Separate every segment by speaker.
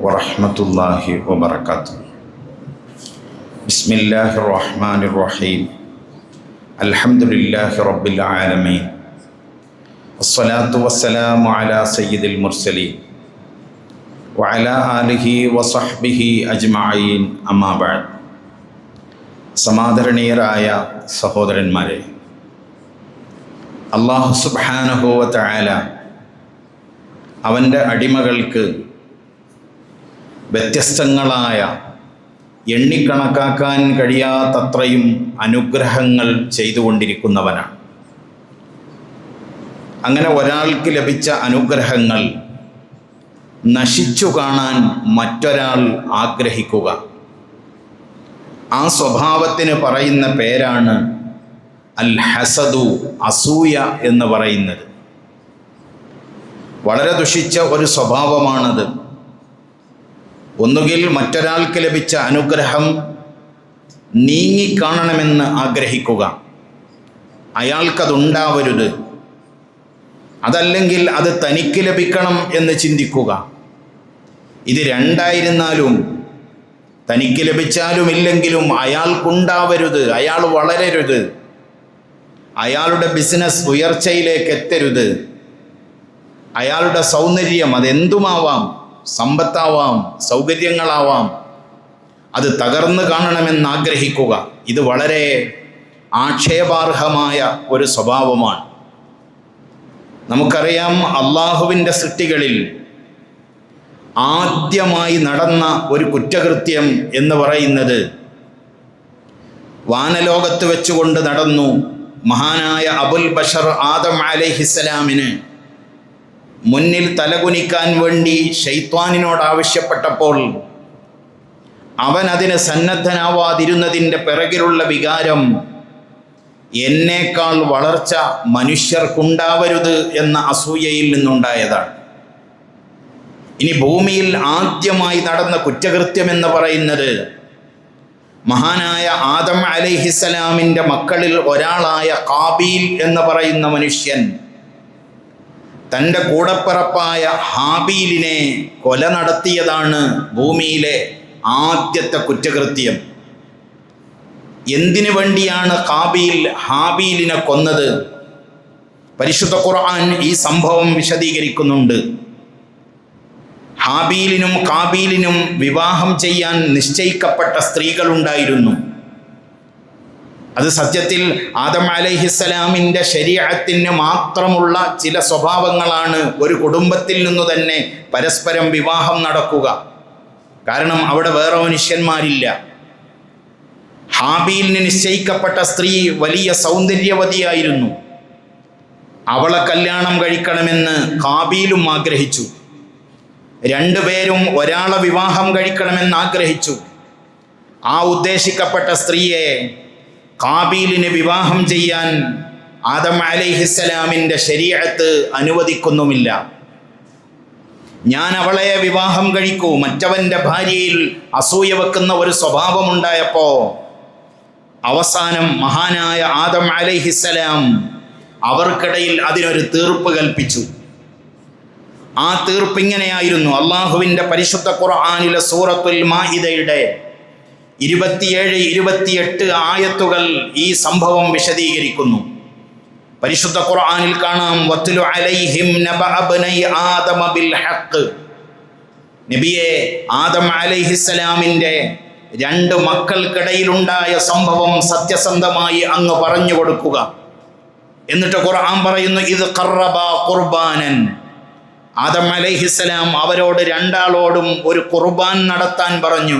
Speaker 1: വറഹ്മത്തുള്ളാഹി വബറകാതുഹു. ബിസ്മില്ലാഹിർ റഹ്മാനിർ റഹീം. അൽഹംദുലില്ലാഹി റബ്ബിൽ ആലമീൻ. വസ്സലാത്തു വസ്സലാമു അലാ സയ്യിദിൽ മുർസലീൻ വഅലാ ആലിഹി വസഹ്ബിഹി അജ്മഈൻ. അമ്മാ ബഅദ്. സമാദരണീയരായ സഹോദരന്മാരെ, അല്ലാഹു സുബ്ഹാനഹു വ തആല അവൻ്റെ അടിമകൾക്ക് വ്യത്യസ്തങ്ങളായ എണ്ണിക്കണക്കാക്കാൻ കഴിയാത്തത്രയും അനുഗ്രഹങ്ങൾ ചെയ്തുകൊണ്ടിരിക്കുന്നവനാണ്. അങ്ങനെ ഒരാൾക്ക് ലഭിച്ച അനുഗ്രഹങ്ങൾ നശിച്ചു കാണാൻ മറ്റൊരാൾ ആഗ്രഹിക്കുക, ആ സ്വഭാവത്തിന് പറയുന്ന പേരാണ് അൽ ഹസദു, അസൂയ എന്ന് പറയുന്നത്. വളരെ ദുഷിച്ച ഒരു സ്വഭാവമാണത്. ഒന്നുകിൽ മറ്റൊരാൾക്ക് ലഭിച്ച അനുഗ്രഹം നീങ്ങിക്കാണണമെന്ന് ആഗ്രഹിക്കുക, അയാൾക്കതുണ്ടാവരുത്. അതല്ലെങ്കിൽ അത് തനിക്ക് ലഭിക്കണം എന്ന് ചിന്തിക്കുക. ഇത് രണ്ടായിരുന്നാലും, തനിക്ക് ലഭിച്ചാലും ഇല്ലെങ്കിലും അയാൾക്കുണ്ടാവരുത്, അയാൾ വളരരുത്, അയാളുടെ ബിസിനസ് ഉയർച്ചയിലേക്ക് എത്തരുത്, അയാളുടെ സൗന്ദര്യം അതെന്തുമാവാം, സമ്പത്താവാം, സൗകര്യങ്ങളാവാം, അത് തകർന്നു കാണണമെന്ന് ആഗ്രഹിക്കുക. ഇത് വളരെ ആക്ഷേപാർഹമായ ഒരു സ്വഭാവമാണ്. നമുക്കറിയാം, അള്ളാഹുവിൻ്റെ സൃഷ്ടികളിൽ ആദ്യമായി നടന്ന ഒരു കുറ്റകൃത്യം എന്ന് പറയുന്നത് വാനലോകത്ത് വെച്ചുകൊണ്ട് നടന്നു. മഹാനായ അബുൽ ബഷർ ആദം അലൈഹിസ്സലാമിന് മുന്നിൽ തലകുനിക്കാൻ വേണ്ടി ശൈത്വാനിനോട് ആവശ്യപ്പെട്ടപ്പോൾ അവൻ അതിന് സന്നദ്ധനാവാതിരുന്നതിൻ്റെ പിറകിലുള്ള വികാരം എന്നേക്കാൾ വളർച്ച മനുഷ്യർക്കുണ്ടാവരുത് എന്ന അസൂയയിൽ നിന്നുണ്ടായതാണ്. ഇനി ഭൂമിയിൽ ആദ്യമായി നടന്ന കുറ്റകൃത്യം എന്ന് പറയുന്നത് മഹാനായ ആദം അലൈഹിസ്സലാമിൻ്റെ മക്കളിൽ ഒരാളായ ഖാബീൽ എന്ന് പറയുന്ന മനുഷ്യൻ തൻ്റെ കൂടപ്പിറപ്പായ ഹാബീലിനെ കൊല നടത്തിയതാണ് ഭൂമിയിലെ ആദ്യത്തെ കുറ്റകൃത്യം. എന്തിനു വേണ്ടിയാണ് ഖാബീൽ ഹാബീലിനെ കൊന്നത്? പരിശുദ്ധ ഖുർആൻ ഈ സംഭവം വിശദീകരിക്കുന്നുണ്ട്. ഹാബീലിനും ഖാബീലിനും വിവാഹം ചെയ്യാൻ നിശ്ചയിക്കപ്പെട്ട സ്ത്രീകളുണ്ടായിരുന്നു. അത് സത്യത്തിൽ ആദം അലൈഹിസ്സലാമിൻ്റെ ശരീഅത്തിന് മാത്രമുള്ള ചില സ്വഭാവങ്ങളാണ് ഒരു കുടുംബത്തിൽ നിന്നു തന്നെ പരസ്പരം വിവാഹം നടക്കുക. കാരണം അവിടെ വേറെ മനുഷ്യന്മാരില്ല. ഹാബീലിന് നിശ്ചയിക്കപ്പെട്ട സ്ത്രീ വലിയ സൗന്ദര്യവതിയായിരുന്നു. അവളെ കല്യാണം കഴിക്കണമെന്ന് ഖാബീലും ആഗ്രഹിച്ചു. രണ്ടുപേരും ഒരാളെ വിവാഹം കഴിക്കണമെന്ന് ആഗ്രഹിച്ചു. ആ ഉദ്ദേശിക്കപ്പെട്ട സ്ത്രീയെ ഖാബീലിന് വിവാഹം ചെയ്യാൻ ആദം അലൈഹിസ്സലാമിൻ്റെ ശരീഅത്ത് അനുവദിക്കുന്നുമില്ല. ഞാൻ അവളെ വിവാഹം കഴിക്കൂ, മറ്റവൻ്റെ ഭാര്യയിൽ അസൂയ വെക്കുന്ന ഒരു സ്വഭാവമുണ്ടായപ്പോൾ അവസാനം മഹാനായ ആദം അലൈഹിസ്സലാം അവർക്കിടയിൽ അതിനൊരു തീർപ്പ് കൽപ്പിച്ചു. ആ തീർപ്പ് ഇങ്ങനെയായിരുന്നു. അള്ളാഹുവിൻ്റെ പരിശുദ്ധ ഖുർആനിലെ സൂറത്തുൽ മാഇദയുടെ 27-28 ആയത്തുകൾ ഈ സംഭവം വിശദീകരിക്കുന്നു. പരിശുദ്ധ ഖുർആനിൽ കാണാം, വത്ലു അലൈഹിം നബഅ ബനൈ ആദമ ബിൽ ഹഖ്. നബിയെ, ആദം അലൈഹിസ്സലാമിൻ്റെ രണ്ട് മക്കൾക്കിടയിലുണ്ടായ സംഭവം സത്യസന്ധമായി അങ്ങ് പറഞ്ഞു കൊടുക്കുക. എന്നിട്ട് ഖുർആൻ പറയുന്നു, ഇത് ഖറബാ ഖുർബാനൻ. ആദം അലൈഹിസ്സലാം അവരോട് രണ്ടാളോടും ഒരു ഖുർബാൻ നടത്താൻ പറഞ്ഞു,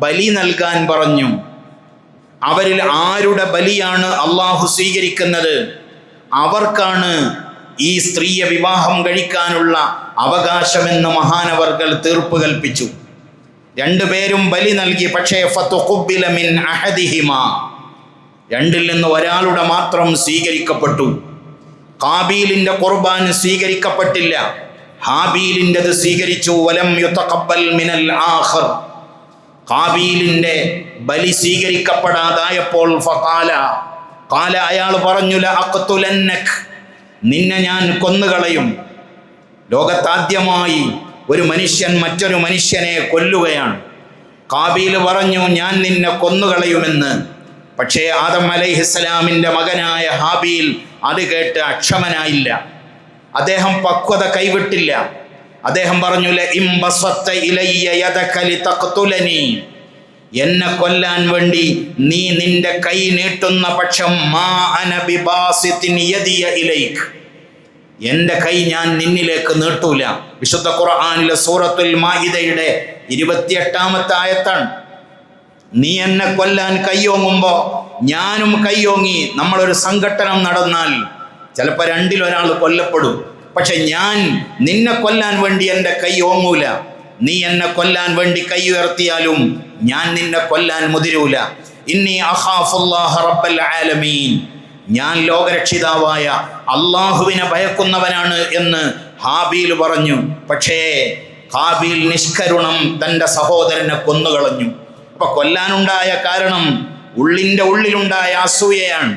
Speaker 1: ബലി നൽകാൻ പറഞ്ഞു. അവരിൽ ആരുടെ ബലിയാണ് അള്ളാഹു സ്വീകരിക്കുന്നത് അവർക്കാണ് ഈ സ്ത്രീയെ വിവാഹം കഴിക്കാനുള്ള അവകാശമെന്ന് മഹാനവർകൾ തീർപ്പ് കൽപ്പിച്ചു. രണ്ടുപേരും ബലി നൽകി. പക്ഷേ ഫതുഖുബ്ബില മിൻ അഹദിഹിമാ, രണ്ടിൽ നിന്ന് ഒരാളുടെ മാത്രം സ്വീകരിക്കപ്പെട്ടു. ഖാബീലിൻ്റെ ഖുർബാൻ സ്വീകരിക്കപ്പെട്ടില്ല, ഹാബീലിൻ്റെത് സ്വീകരിച്ചു. വലം യുതഖബ്ബൽ മിനൽ ആഖർ, ഖാബീലിൻ്റെ ബലി സ്വീകരിക്കപ്പെടാതായപ്പോൾ ഖാല അയാൾ പറഞ്ഞു, ലഅഖ്തുലന്നക്, നിന്നെ ഞാൻ കൊന്നുകളയും. ലോകത്താദ്യമായി ഒരു മനുഷ്യൻ മറ്റൊരു മനുഷ്യനെ കൊല്ലുകയാണ്. കാബീൽ പറഞ്ഞു, ഞാൻ നിന്നെ കൊന്നുകളയുമെന്ന്. പക്ഷേ ആദം അലൈഹിസ്സലാമിൻ്റെ മകനായ ഹാബീൽ അത് കേട്ട് അക്ഷമനായില്ല. അദ്ദേഹം പക്വത കൈവിട്ടില്ല. അദ്ദേഹം പറഞ്ഞു, എന്നെ കൊല്ലാൻ വേണ്ടി നീ നിന്റെ കൈ നീട്ടുന്ന പക്ഷം എൻ്റെ കൈ ഞാൻ നിന്നിലേക്ക് നീട്ടൂല. വിശുദ്ധ ഖുർആനിലെ സൂറത്തുൽ മാഇദയുടെ 28-ാമത്തെ ആയത്താണ്. നീ എന്നെ കൊല്ലാൻ കയ്യോങ്ങുമ്പോൾ ഞാനും കയ്യോങ്ങി നമ്മളൊരു സംഘട്ടനം നടന്നാൽ ചിലപ്പോൾ രണ്ടിലൊരാൾ കൊല്ലപ്പെടും. പക്ഷെ ഞാൻ നിന്നെ കൊല്ലാൻ വേണ്ടി എൻ്റെ കൈ ഓങ്ങൂല. നീ എന്നെ കൊല്ലാൻ വേണ്ടി കൈ ഉയർത്തിയാലും ഞാൻ നിന്നെ കൊല്ലാൻ മുതിരൂല. ഇന്നി അഖാഫുല്ലാഹ റബ്ബൽ ആലമീൻ, ഞാൻ ലോകരക്ഷിതാവായ അള്ളാഹുവിനെ ഭയക്കുന്നവനാണ് എന്ന് ഹാബീൽ പറഞ്ഞു. പക്ഷേ ഹാബീൽ നിഷ്കരുണം തൻ്റെ സഹോദരനെ കൊന്നുകളഞ്ഞു. അപ്പൊ കൊല്ലാനുണ്ടായ കാരണം ഉള്ളിൻ്റെ ഉള്ളിലുണ്ടായ അസൂയയാണ്.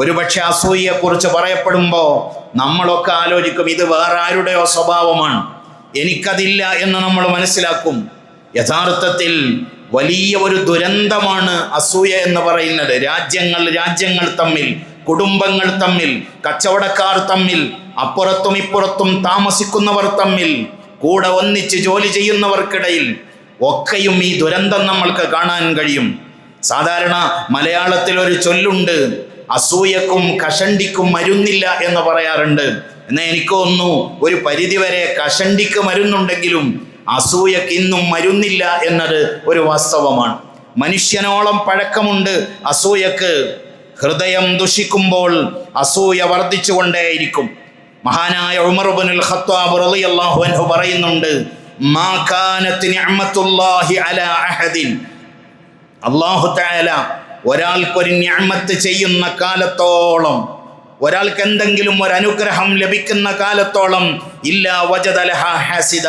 Speaker 1: ഒരുപക്ഷെ അസൂയയെക്കുറിച്ച് പറയപ്പെടുമ്പോൾ നമ്മളൊക്കെ ആലോചിക്കും, ഇത് വേറെ ആരുടെയോ സ്വഭാവമാണ്, എനിക്കതില്ല എന്ന് നമ്മൾ മനസ്സിലാക്കും. യഥാർത്ഥത്തിൽ വലിയ ഒരു ദുരന്തമാണ് അസൂയ എന്ന് പറയുന്നത്. രാജ്യങ്ങൾ തമ്മിൽ, കുടുംബങ്ങൾ തമ്മിൽ, കച്ചവടക്കാർ തമ്മിൽ, അപ്പുറത്തും ഇപ്പുറത്തും താമസിക്കുന്നവർ തമ്മിൽ, കൂടെ ഒന്നിച്ച് ജോലി ചെയ്യുന്നവർക്കിടയിൽ ഒക്കെയും ഈ ദുരന്തം നമ്മൾക്ക് കാണാൻ കഴിയും. സാധാരണ മലയാളത്തിൽ ഒരു ചൊല്ലുണ്ട്, അസൂയക്കും കഷണ്ടിക്കും മരുന്നില്ല എന്ന് പറയാറുണ്ട്. എന്നാൽ എനിക്ക് തോന്നുന്നു ഒരു പരിധിവരെ കഷണ്ടിക്ക് മരുന്നുണ്ടെങ്കിലും അസൂയക്ക് ഇന്നും മരുന്നില്ല എന്നത് ഒരു വാസ്തവമാണ്. മനുഷ്യനോളം പഴക്കമുണ്ട് അസൂയക്ക്. ഹൃദയം ദുഷിക്കുമ്പോൾ അസൂയ വർദ്ധിച്ചുകൊണ്ടേയിരിക്കും. മഹാനായ ഉമർ ഇബ്നുൽ ഖത്താബ് റളിയല്ലാഹു അൻഹു പറയുന്നുണ്ട്, മാ കാനത് നിഅമത്തുല്ലാഹി അലാ അഹദിൻ, അല്ലാഹു തആല ഒരാൾക്കൊരു നിഅമത്ത് ചെയ്യുന്ന കാലത്തോളം, ഒരാൾക്ക് എന്തെങ്കിലും ഒരു അനുഗ്രഹം ലഭിക്കുന്ന കാലത്തോളം ഇല്ലാ വജദ ലഹാ ഹാസിദ,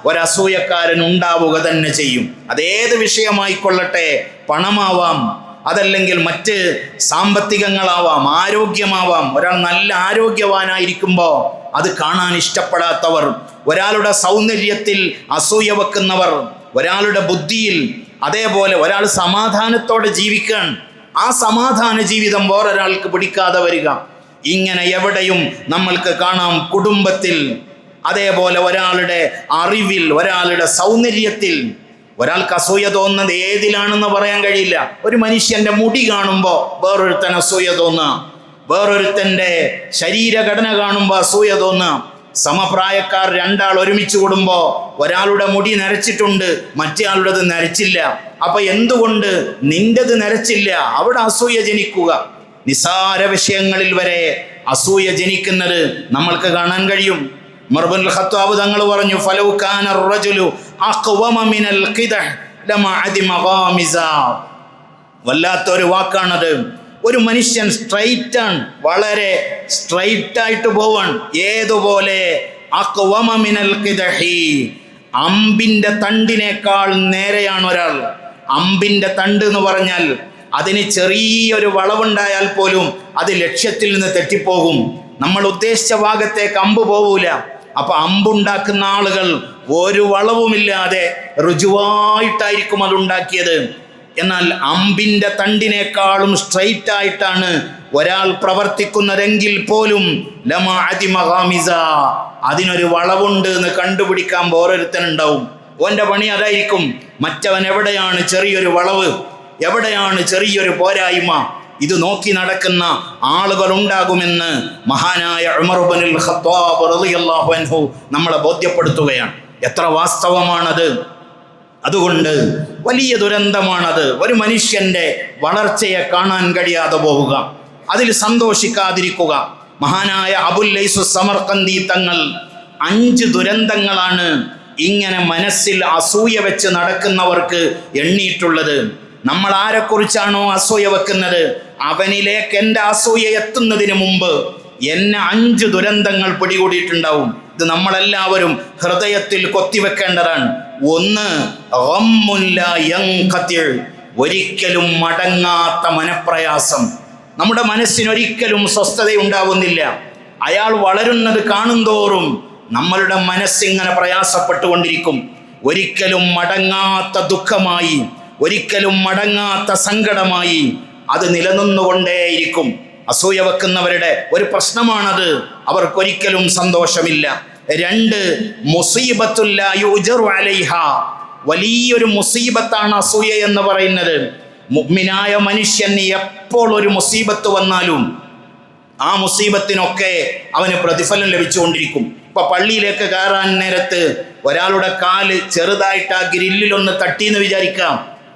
Speaker 1: ഒരസൂയക്കാരൻ ഉണ്ടാവുക തന്നെ ചെയ്യും. അതേത് വിഷയമായിക്കൊള്ളട്ടെ, പണമാവാം, അതല്ലെങ്കിൽ മറ്റ് സാമ്പത്തികങ്ങളാവാം, ആരോഗ്യമാവാം. ഒരാൾ നല്ല ആരോഗ്യവാനായിരിക്കുമ്പോൾ അത് കാണാൻ ഇഷ്ടപ്പെടാത്തവർ, ഒരാളുടെ സൗന്ദര്യത്തിൽ അസൂയ വെക്കുന്നവർ, ഒരാളുടെ ബുദ്ധിയിൽ, അതേപോലെ ഒരാൾ സമാധാനത്തോടെ ജീവിക്കാൻ ആ സമാധാന ജീവിതം വേറൊരാൾക്ക് പിടിക്കാതെ വരിക, ഇങ്ങനെ എവിടെയും നമ്മൾക്ക് കാണാം. കുടുംബത്തിൽ, അതേപോലെ ഒരാളുടെ അറിവിൽ, ഒരാളുടെ സൗന്ദര്യത്തിൽ. ഒരാൾക്ക് അസൂയ തോന്നുന്നത് ഏതിലാണെന്ന് പറയാൻ കഴിയില്ല. ഒരു മനുഷ്യന്റെ മുടി കാണുമ്പോൾ വേറൊരുത്തൻ അസൂയ തോന്നുക, വേറൊരുത്തൻ്റെ ശരീരഘടന കാണുമ്പോൾ അസൂയ തോന്നുക. സമപ്രായക്കാർ രണ്ടാൾ ഒരുമിച്ച് കൂടുമ്പോൾ ഒരാളുടെ മുടി നരച്ചിട്ടുണ്ട്, മറ്റേ ആളുടേത് നരച്ചില്ല. അപ്പൊ എന്തുകൊണ്ട് നിന്റേത് നരച്ചില്ല? അവിടെ അസൂയ ജനിക്കുക. നിസാര വിഷയങ്ങളിൽ വരെ അസൂയ ജനിക്കുന്നത് നമ്മൾക്ക് കാണാൻ കഴിയും. ഉമർ ഇബ്നുൽ ഖത്താബ് തങ്ങൾ പറഞ്ഞു, ഫലൗ കാന അർറജുലു അഖ്വമ മിനൽ ഖിദഹ് ലമാ അദിമ ഗാമിസ. വല്ലാത്തൊരു വാക്കാണത്. ഒരു മനുഷ്യൻ സ്ട്രൈറ്റ് ആണ്, വളരെ സ്ട്രൈറ്റ് ആയിട്ട് പോവാൻ. ഏതുപോലെ? അഖ്വമ മിനൽ ഖിദഹി, അമ്പിന്റെ തണ്ടിനേക്കാൾ നേരെയാണ് ഒരാൾ. അമ്പിന്റെ തണ്ട് എന്ന് പറഞ്ഞാൽ അതിന് ചെറിയൊരു വളവുണ്ടായാൽ പോലും അത് ലക്ഷ്യത്തിൽ നിന്ന് തെറ്റിപ്പോകും. നമ്മൾ ഉദ്ദേശിച്ച ഭാഗത്തേക്ക് അമ്പ് പോവൂല. അപ്പൊ അമ്പുണ്ടാക്കുന്ന ആളുകൾ ഒരു വളവുമില്ലാതെ ഋജുവായിട്ടായിരിക്കും അതുണ്ടാക്കിയത്. എന്നാൽ അമ്പിന്റെ തണ്ടിനേക്കാളും സ്ട്രൈറ്റ് ആയിട്ടാണ് ഒരാൾ പ്രവർത്തിക്കുന്നതെങ്കിൽ പോലും ലമാ അദിമ ഗാമിസ, അതിനൊരു വളവുണ്ട് എന്ന് കണ്ടുപിടിക്കാൻ ഓരോരുത്തനുണ്ടാവും. ഓന്റെ പണി അതായിരിക്കും. മറ്റവൻ എവിടെയാണ് ചെറിയൊരു വളവ്, എവിടെയാണ് ചെറിയൊരു പോരായ്മ, ഇത് നോക്കി നടക്കുന്ന ആളുകൾ ഉണ്ടാകുമെന്ന് മഹാനായ ഉമർ ഇബ്നുൽ ഖത്താബ് റളിയല്ലാഹു അൻഹു നമ്മളെ ബോധ്യപ്പെടുത്തുകയാണ്. എത്ര വാസ്തവമാണത്! അതുകൊണ്ട് വലിയ ദുരന്തമാണത്. ഒരു മനുഷ്യന്റെ വളർച്ചയെ കാണാൻ കഴിയാതെ പോവുക, അതിൽ സന്തോഷിക്കാതിരിക്കുക. മഹാനായ അബുൽ ലൈസ് സമർഖന്ദി തങ്ങൾ 5 ദുരന്തങ്ങളാണ് ഇങ്ങനെ മനസ്സിൽ അസൂയ വെച്ച് നടക്കുന്നവർക്ക് എണ്ണിയിട്ടുള്ളത്. നമ്മൾ ആരെക്കുറിച്ചാണോ അസൂയ വെക്കുന്നത് അവനിലേക്ക് എൻ്റെ അസൂയ എത്തുന്നതിന് മുമ്പ് എന്നെ 5 ദുരന്തങ്ങൾ പിടികൂടിയിട്ടുണ്ടാവും. ഇത് നമ്മളെല്ലാവരും ഹൃദയത്തിൽ കൊത്തിവെക്കേണ്ടതാണ്. 1, ഒരിക്കലും മടങ്ങാത്ത മനപ്രയാസം. നമ്മുടെ മനസ്സിനൊരിക്കലും സ്വസ്ഥതയുണ്ടാവുന്നില്ല. അയാൾ വളരുന്നത് കാണുന്തോറും നമ്മളുടെ മനസ്സിങ്ങനെ പ്രയാസപ്പെട്ടുകൊണ്ടിരിക്കും. ഒരിക്കലും മടങ്ങാത്ത ദുഃഖമായി, ഒരിക്കലും മടങ്ങാത്ത സങ്കടമായി അത് നിലനിന്നുകൊണ്ടേയിരിക്കും. അസൂയ വെക്കുന്നവരുടെ ഒരു പ്രശ്നമാണത്. അവർക്കൊരിക്കലും സന്തോഷമില്ല. 2, മുസീബത്തുൽ ലാ യുജറു അലൈഹാ. വലിയൊരു മുസീബത്താണ് അസൂയ എന്ന് പറയുന്നത്. മുഅ്മിനായ മനുഷ്യന് എപ്പോൾ ഒരു മുസീബത്ത് വന്നാലും ആ മുസീബത്തിനൊക്കെ അവന് പ്രതിഫലം ലഭിച്ചുകൊണ്ടിരിക്കും. ഇപ്പൊ പള്ളിയിലേക്ക് കയറാൻ നേരത്ത് ഒരാളുടെ കാല് ചെറുതായിട്ട് ആ ഗ്രില്ലിലൊന്ന് തട്ടിയെന്ന് വിചാരിക്കാം.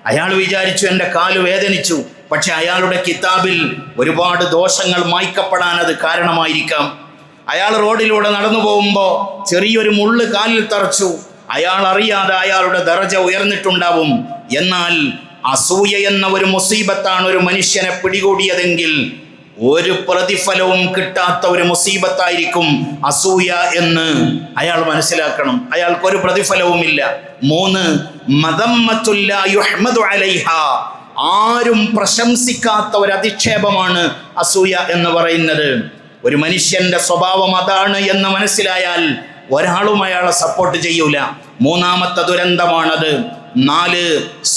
Speaker 1: അയാൾ വിചാരിച്ചു എൻ്റെ കാല് വേദനിച്ചു. പക്ഷെ അയാളുടെ കിതാബിൽ ഒരുപാട് ദോഷങ്ങൾ മായ്ക്കപ്പെടാൻ അത് കാരണമായിരിക്കാം. അയാൾ റോഡിലൂടെ നടന്നു പോകുമ്പോൾ ചെറിയൊരു മുള്ള് കാലിൽ തറച്ചു. അയാൾ അറിയാതെ അയാളുടെ ദറജ ഉയർന്നിട്ടുണ്ടാവും. എന്നാൽ അസൂയ എന്ന ഒരു മുസീബത്താണ് ഒരു മനുഷ്യനെ പിടികൂടിയതെങ്കിൽ ഒരു പ്രതിഫലവും കിട്ടാത്ത ഒരു മുസീബത്തായിരിക്കും അസൂയ എന്ന് അയാൾ മനസ്സിലാക്കണം. അയാൾക്കൊരു പ്രതിഫലവുമില്ല. 3, മദമ്മത്തുൽ ലാ യുഹ്മദു അലൈഹാ. ആരും പ്രശംസിക്കാത്ത ഒരു അധിക്ഷേപമാണ് അസൂയ എന്ന് പറയുന്നത്. ഒരു മനുഷ്യന്റെ സ്വഭാവം അതാണ് എന്ന് മനസ്സിലായാൽ ഒരാളും അയാളെ സപ്പോർട്ട് ചെയ്യൂല. 3ാമത്തെ ദുരന്തമാണത്. 4,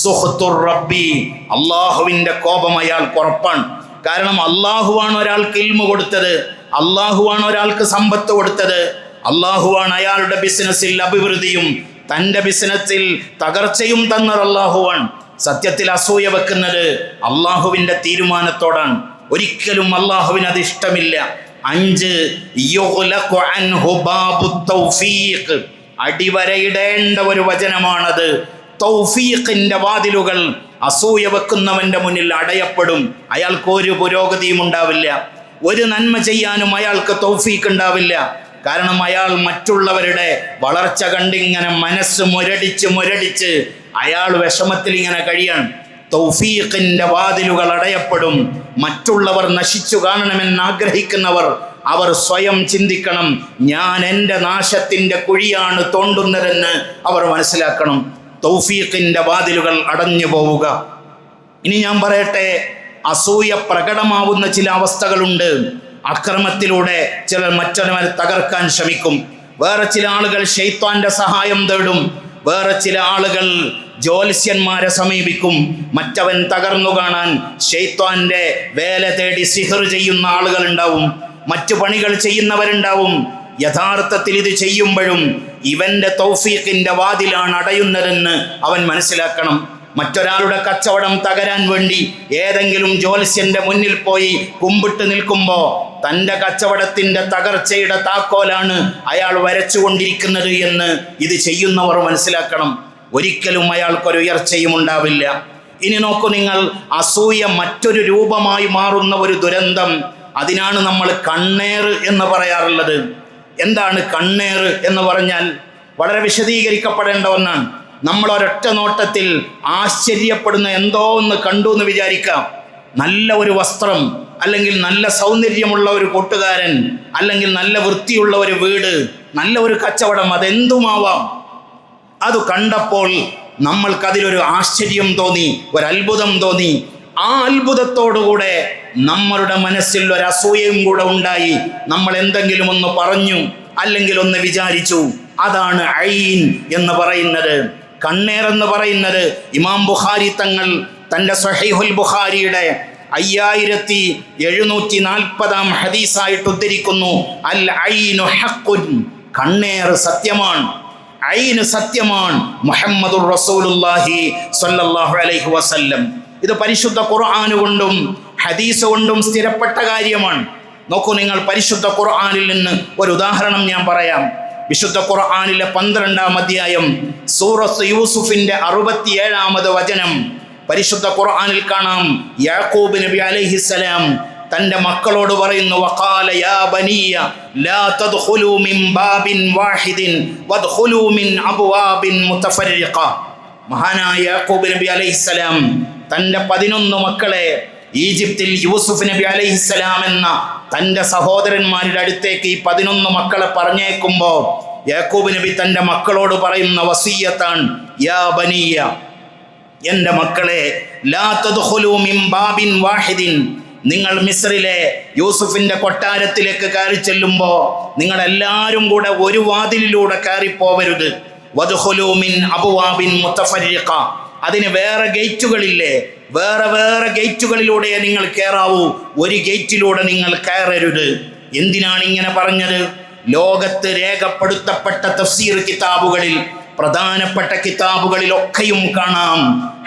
Speaker 1: സുഖ്തുർ റബ്ബി. അള്ളാഹുവിന്റെ കോപം അയാൾക്ക് ഉറപ്പാണ്. കാരണം അള്ളാഹുവാണ് ഒരാൾക്ക് ഇൽമു കൊടുത്തത്, അള്ളാഹുവാണ് ഒരാൾക്ക് സമ്പത്ത് കൊടുത്തത്, അള്ളാഹുവാണ് അയാളുടെ ബിസിനസ്സിൽ അഭിവൃദ്ധിയും തൻ്റെ ബിസിനസ്സിൽ തകർച്ചയും തന്നത് അള്ളാഹുവാണ്. സത്യത്തിൽ അസൂയ വെക്കുന്നത് അള്ളാഹുവിൻ്റെ തീരുമാനത്തോടാണ്. ഒരിക്കലും അള്ളാഹുവിന് അത് ഇഷ്ടമില്ല. 5, യുഗ്ലഖു അൻഹു ബാബുത് തൗഫീഖ്. അടിവരയിടേണ്ട ഒരു വചനമാണത്. തൗഫീഖിന്റെ വാതിലുകൾ അസൂയ വെക്കുന്നവന്റെ മുന്നിൽ അടയപ്പെടും. അയാൾക്ക് ഒരു പുരോഗതിയും ഉണ്ടാവില്ല. ഒരു നന്മ ചെയ്യാനും അയാൾക്ക് തൗഫീഖ് ഉണ്ടാവില്ല. കാരണം അയാൾ മറ്റുള്ളവരുടെ വളർച്ച കണ്ടിങ്ങനെ മനസ്സ് മുരടിച്ച് അയാൾ വിഷമത്തിൽ ഇങ്ങനെ കഴിയാണ്. തൗഫീഖിന്റെ വാതിലുകൾ അടയപ്പെടും. മറ്റുള്ളവർ നശിച്ചു കാണണമെന്ന് ആഗ്രഹിക്കുന്നവർ അവർ സ്വയം ചിന്തിക്കണം, ഞാൻ എൻ്റെ നാശത്തിൻ്റെ കുഴിയാണ് തോണ്ടുന്നതെന്ന് അവർ മനസ്സിലാക്കണം. തൗഫീഖിന്റെ വാതിലുകൾ അടഞ്ഞു പോവുക. ഇനി ഞാൻ പറയട്ടെ, അസൂയ പ്രകടമാവുന്ന ചില അവസ്ഥകളുണ്ട്. അക്രമത്തിലൂടെ ചിലർ മറ്റൊരുവരെ തകർക്കാൻ ശ്രമിക്കും. വേറെ ചില ആളുകൾ ശൈത്താന്റെ സഹായം തേടും. വേറെ ചില ആളുകൾ ജ്യോത്സ്യന്മാരെ സമീപിക്കും. മറ്റവൻ തകർന്നു കാണാൻ ശൈത്താന്റെ വേല തേടി സിഹർ ചെയ്യുന്ന ആളുകൾ ഉണ്ടാവും, മറ്റു പണികൾ ചെയ്യുന്നവരുണ്ടാവും. യഥാർത്ഥത്തിൽ ഇത് ചെയ്യുമ്പോഴും ഇവന്റെ തൗഫീഖിന്റെ വാതിലാണ് അടയുന്നതെന്ന് അവൻ മനസ്സിലാക്കണം. മറ്റൊരാളുടെ കച്ചവടം തകരാൻ വേണ്ടി ഏതെങ്കിലും ജ്യോത്സ്യന്റെ മുന്നിൽ പോയി കുമ്പിട്ട് നിൽക്കുമ്പോൾ തൻ്റെ കച്ചവടത്തിൻ്റെ തകർച്ചയുടെ താക്കോലാണ് അയാൾ വരച്ചുകൊണ്ടിരിക്കുന്നത് എന്ന് ഇത് ചെയ്യുന്നവർ മനസ്സിലാക്കണം. ഒരിക്കലും അയാൾക്കൊരു ഉയർച്ചയും ഉണ്ടാവില്ല. ഇനി നോക്കൂ നിങ്ങൾ, അസൂയ മറ്റൊരു രൂപമായി മാറുന്ന ഒരു ദുരന്തം, അതിനാണ് നമ്മൾ കണ്ണേറ് എന്ന് പറയാറുള്ളത്. എന്താണ് കണ്ണേറ് എന്ന് പറഞ്ഞാൽ? വളരെ വിശദീകരിക്കപ്പെടേണ്ട ഒന്നാണ്. നമ്മൾ ഒരൊറ്റ നോട്ടത്തിൽ ആശ്ചര്യപ്പെടുന്ന എന്തോ ഒന്ന് കണ്ടു എന്ന് വിചാരിക്കാം. നല്ല ഒരു വസ്ത്രം, അല്ലെങ്കിൽ നല്ല സൗന്ദര്യമുള്ള ഒരു കൂട്ടുകാരൻ, അല്ലെങ്കിൽ നല്ല വൃത്തിയുള്ള ഒരു വീട്, നല്ല ഒരു കച്ചവടം, അതെന്തുമാവാം. അത് കണ്ടപ്പോൾ നമ്മൾക്കതിലൊരു ആശ്ചര്യം തോന്നി, ഒരത്ഭുതം തോന്നി. ആ അത്ഭുതത്തോടുകൂടെ നമ്മളുടെ മനസ്സിൽ ഒരു അസൂയയും കൂടെ ഉണ്ടായി. നമ്മൾ എന്തെങ്കിലും ഒന്ന് പറഞ്ഞു, അല്ലെങ്കിൽ ഒന്ന് വിചാരിച്ചു. അതാണ് ഐൻ എന്ന് പറയുന്നത്. കണ്ണേർ എന്ന് പറയുന്നത് ഇമാം ബുഖാരി തങ്ങൾ തൻ്റെ സ്വഹീഹുൽ ബുഖാരിയുടെ 5740 ഹദീസായിട്ട് ഉദ്ധരിക്കുന്നു. അൽ ഐനു ഹഖ്ഖുൻ. കണ്ണേർ സത്യമാണ്, ഐൻ സത്യമാണ്. മുഹമ്മദുർ റസൂലുള്ളാഹി സ്വല്ലല്ലാഹു അലൈഹി വസല്ലം. ഇത് പരിശുദ്ധ ഖുർആൻ കൊണ്ടും ഹദീസ് കൊണ്ടും സ്ഥിരപ്പെട്ട കാര്യമാണ്. നോക്കൂ നിങ്ങൾ, പരിശുദ്ധ ഖുർആനിൽ നിന്ന് ഒരു ഉദാഹരണം ഞാൻ പറയാം. വിശുദ്ധ ഖുർആനിലെ 12-ാം അധ്യായം സൂറത്ത് യൂസുഫിന്റെ 67-ാമത് വചനം പരിശുദ്ധ ഖുർആനിൽ കാണാം. യാക്കൂബ് നബി അലൈഹിസ്സലാം തൻ്റെ മക്കളോട് പറയുന്നു, വഖാല യാ ബനിയ ലാ തദ്ഖുലൂ മിൻ ബാബിൻ വാഹിദിൻ വദ്ഖുലൂ മിൻ അബ്വാബിൻ മുതഫർരിഖ. മഹാനായ യാക്കൂബ് നബി അലൈഹിസ്സലാം തൻ്റെ 11 മക്കളെ ഈജിപ്തിൽ യൂസുഫ് നബി അലൈഹിസ്സലാം എന്ന തൻ്റെ സഹോദരന്മാരുടെ അടുത്തേക്ക് ഈ 11 മക്കളെ പറഞ്ഞേക്കുമ്പോൾ യാക്കൂബ് നബി തൻ്റെ മക്കളോട് പറയുന്ന വസിയ്യത്താണ്, യാ ബനിയ, എൻ്റെ മക്കളെ, ലാ തദ്ഖുലൂ മിൻ ബാബിൻ വാഹിദിൻ, നിങ്ങൾ മിസ്രിലെ യൂസുഫിന്റെ കൊട്ടാരത്തിലേക്ക് കയറി ചെല്ലുമ്പോൾ നിങ്ങളെല്ലാവരും കൂടെ ഒരു വാതിലിലൂടെ കയറിപ്പോവരുത്. വദ്ഖുലൂ മിൻ അബ്വാബിൻ മുതഫർരിഖ, അതിന് വേറെ ഗേറ്റുകളില്ലേ, വേറെ വേറെ ഗേറ്റുകളിലൂടെ നിങ്ങൾ കയറാവൂ, ഒരു ഗേറ്റിലൂടെ നിങ്ങൾ കയറരുത്. എന്തിനാണ് ഇങ്ങനെ പറഞ്ഞത്? ലോകത്ത് രേഖപ്പെടുത്തപ്പെട്ട തഫ്സീർ കിതാബുകളിൽ, പ്രധാനപ്പെട്ട കിതാബുകളിലൊക്കെയും കാണാം.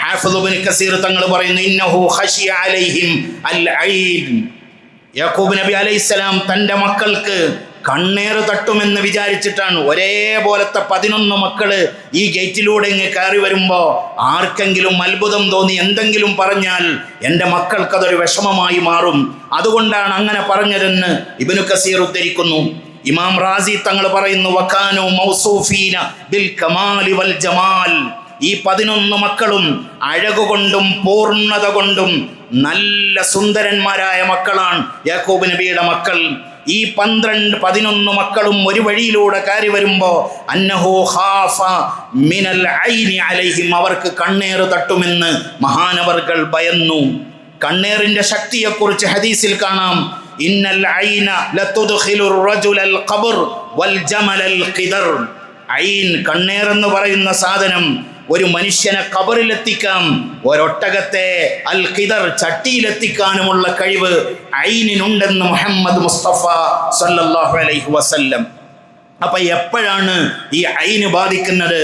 Speaker 1: ഹാഫിദ് ഇബ്നു കസീർ തങ്ങൾ പറയുന്നു, ഇന്നഹു ഖശിയ അലൈഹിം അൽ ഐൻ. യാക്കൂബ് നബി അലൈഹിസ്സലാം തൻ്റെ മക്കൾക്ക് കണ്ണേറ് തട്ടുമെന്ന് വിചാരിച്ചിട്ടാണ്. ഒരേപോലത്തെ 11 മക്കള് ഈ ഗേറ്റിലൂടെ ഇങ്ങ് കയറി വരുമ്പോൾ ആർക്കെങ്കിലും അത്ഭുതം തോന്നി എന്തെങ്കിലും പറഞ്ഞാൽ എൻ്റെ മക്കൾക്കതൊരു വിഷമമായി മാറും. അതുകൊണ്ടാണ് അങ്ങനെ പറഞ്ഞതെന്ന് ഇബ്നു കസീർ ഉദ്ധരിക്കുന്നു. ഇമാം റാസി തങ്ങൾ പറയുന്നു, വകാനു മൗസൂഫീന ബിൽ കമാലി വൽ ജമാൽ. ഈ 11 മക്കളും അഴകുകൊണ്ടും പൂർണ്ണത കൊണ്ടും നല്ല സുന്ദരന്മാരായ മക്കളാണ് യാക്കൂബ് നബിയുടെ മക്കൾ. ഈ 11 മക്കളും ഒരു വഴിയിലൂടെ കയറി വരുമ്പോൾ അന്നഹു ഖാഫ മിനൽ ഐനി അലൈഹിം, അവർക്ക് കണ്ണേറ് തട്ടുമെന്ന് മഹാനവർകൾ ഭയന്നു. കണ്ണേറിന്റെ ശക്തിയെക്കുറിച്ച് ഹദീസിൽ കാണാം, ഇന്നൽ ഐന ലതുദ്ഖിലുർ റജുലൽ ഖബർ വൽ ജമലൽ ഖിദർ. ഐൻ, കണ്ണേറെന്ന് പറയുന്ന സാധനം ഒരു മനുഷ്യനെ ഖബറിലെത്തിക്കാം, ഒരൊട്ടകത്തെ അൽ ഖിദർ ചട്ടിയിലെത്തിക്കാനുമുള്ള കഴിവ് ഐനിനുണ്ടെന്ന് മുഹമ്മദ് മുസ്തഫ സല്ലല്ലാഹു അലൈഹി വസല്ലം. അപ്പൊ എപ്പോഴാണ് ഈ ഐന് ബാധിക്കുന്നത്?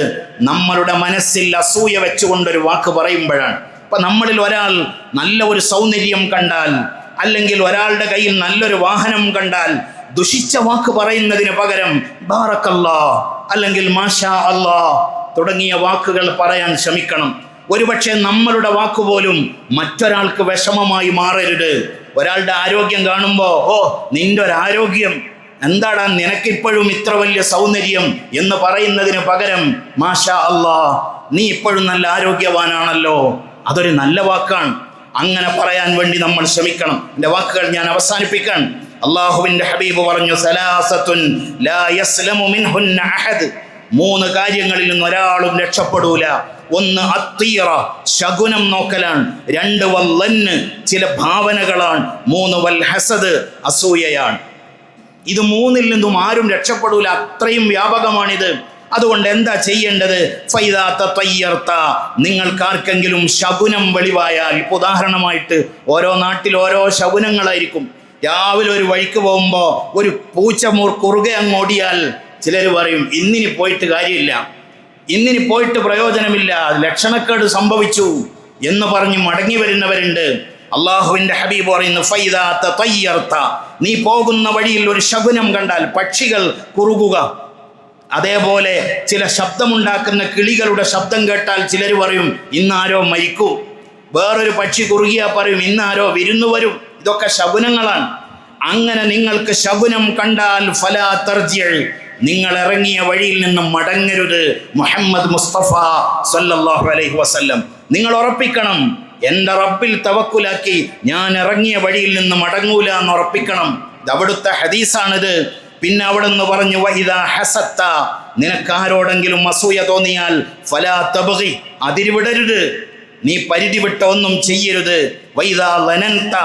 Speaker 1: നമ്മളുടെ മനസ്സിൽ അസൂയ വെച്ചുകൊണ്ടൊരു വാക്ക് പറയുമ്പോഴാണ്. അപ്പൊ നമ്മളിൽ ഒരാൾ നല്ല ഒരു സൗന്ദര്യം കണ്ടാൽ, അല്ലെങ്കിൽ ഒരാളുടെ കയ്യിൽ നല്ലൊരു വാഹനം കണ്ടാൽ, ദുഷിച്ച വാക്ക് പറയുന്നതിന് പകരം ബാറക്കല്ലാഹ് അല്ലെങ്കിൽ മാഷാ അല്ലാഹ് തുടങ്ങിയ വാക്കുകൾ പറയാൻ ശ്രമിക്കണം. ഒരുപക്ഷെ നമ്മളുടെ വാക്കുപോലും മറ്റൊരാൾക്ക് വിഷമമായി മാറരുത്. ഒരാളുടെ ആരോഗ്യം കാണുമ്പോൾ, ഓ നിന്റെ ഒരു ആരോഗ്യം എന്താടാ, നിനക്കിപ്പോഴും ഇത്ര വലിയ സൗന്ദര്യം എന്ന് പറയുന്നതിന് പകരം മാഷാ അല്ലാഹ്, നീ ഇപ്പോഴും നല്ല ആരോഗ്യവാനാണല്ലോ, അതൊരു നല്ല വാക്കാണ്. അങ്ങനെ പറയാൻ വേണ്ടി നമ്മൾ ശ്രമിക്കണം. എൻ്റെ വാക്കുകൾ ഞാൻ അവസാനിപ്പിക്കാൻ. അള്ളാഹുവിൻ്റെ ഹബീബ് പറഞ്ഞു, സലാസത്തുൻ ലാ യസ്ലമു മിൻഹുന്ന അഹദ്. 3 കാര്യങ്ങളിൽ നിന്ന് ഒരാളും രക്ഷപ്പെടൂല. 1 അത്തീറ, ശകുനം നോക്കലാണ്. 2 വല്ലന്ന്, ചില ഭാവനകളാണ്. 3 വൽ ഹസദ്, അസൂയയാണ്. ഇത് 3ൽ നിന്നും ആരും രക്ഷപ്പെടൂല, അത്രയും വ്യാപകമാണിത്. അതുകൊണ്ട് എന്താ ചെയ്യേണ്ടത്? ഫൈദാ തതയ്യർത, നിങ്ങൾക്കാർക്കെങ്കിലും ശകുനം വെളിവായാൽ, ഉദാഹരണമായിട്ട് ഓരോ നാട്ടിൽ ഓരോ ശകുനങ്ങളായിരിക്കും. രാവിലെ ഒരു വഴിക്ക് പോകുമ്പോൾ ഒരു പൂച്ച കുറുകെ അങ്ങോടിയാൽ ചിലർ പറയും, ഇന്നിനി പോയിട്ട് കാര്യമില്ല, ഇന്നിനി പോയിട്ട് പ്രയോജനമില്ല, ലക്ഷണക്കേട് സംഭവിച്ചു എന്ന് പറഞ്ഞ് മടങ്ങി വരുന്നവരുണ്ട്. അള്ളാഹുവിൻ്റെ ഹബീബ് പറയുന്നു, ഫൈദാ തതയ്യർത, നീ പോകുന്ന വഴിയിൽ ഒരു ശകുനം കണ്ടാൽ, പക്ഷികൾ കുറുകുക, അതേപോലെ ചില ശബ്ദമുണ്ടാക്കുന്ന കിളികളുടെ ശബ്ദം കേട്ടാൽ ചിലർ പറയും ഇന്നാരോ മരിക്കും. വേറൊരു പക്ഷി കുറുകിയാൽ പറയും ഇന്നാരോ വിരുന്നു വരും. ഇതൊക്കെ ശകുനങ്ങളാണ്. അങ്ങനെ നിങ്ങൾക്ക് ശകുനം കണ്ടാൽ ഫലാ തർജിഅ, നിങ്ങൾ ഇറങ്ങിയ വഴിയിൽ നിന്നും മടങ്ങരുത്. മുഹമ്മദ് മുസ്തഫ സല്ലല്ലാഹു അലൈഹി വസല്ലം, നിങ്ങൾ ഉറപ്പിക്കണം, എൻ്റെ റബ്ബിൽ തവക്കുലാക്കി ഞാൻ ഇറങ്ങിയ വഴിയിൽ നിന്ന് മടങ്ങൂല എന്ന് ഉറപ്പിക്കണം. ഇത് അവിടുത്തെ ഹദീസാണിത്. പിന്നെ അവിടെ നിന്ന് പറഞ്ഞു, വഇദാ ഹസത്ത, നിനക്കാരോടെങ്കിലും അസൂയ തോന്നിയാൽ ഫലാ തബ്ഗി, അതിരുവിടരുത്, നീ പരിധി വിട്ട ഒന്നും ചെയ്യരുത്. വൈദാ ലനന്ത,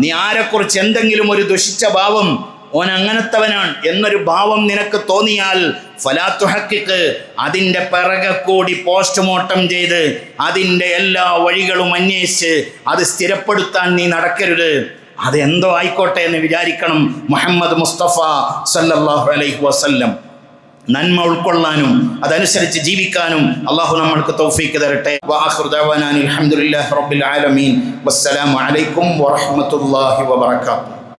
Speaker 1: നീ ആരെക്കുറിച്ച് എന്തെങ്കിലും ഒരു ദുഷിച്ച ഭാവം, ഓൻ അങ്ങനത്തവനാണ് എന്നൊരു ഭാവം നിനക്ക് തോന്നിയാൽ ഫലാ തുഹഖിഖ്, അതിൻ്റെ പിറകെ കൂടി പോസ്റ്റ്മോർട്ടം ചെയ്ത് അതിൻ്റെ എല്ലാ വഴികളും അന്വേഷിച്ച് അത് സ്ഥിരപ്പെടുത്താൻ നീ നടക്കരുത്. അതെന്തോ ആയിക്കോട്ടെ എന്ന് വിചാരിക്കണം. മുഹമ്മദ് മുസ്തഫ സല്ലല്ലാഹു അലൈഹി വസല്ലം നന്മ ഉൾക്കൊള്ളാനും അതനുസരിച്ച് ജീവിക്കാനും അള്ളാഹു നമ്മൾക്ക് തൗഫീക്ക് തരട്ടെ. വആഖിറു ദഅവാനാ അൽഹംദുലില്ലാഹി റബ്ബിൽ ആലമീൻ. വസ്സലാമു അലൈക്കും വറഹ്മത്തുള്ളാഹി വബറകാതുഹു.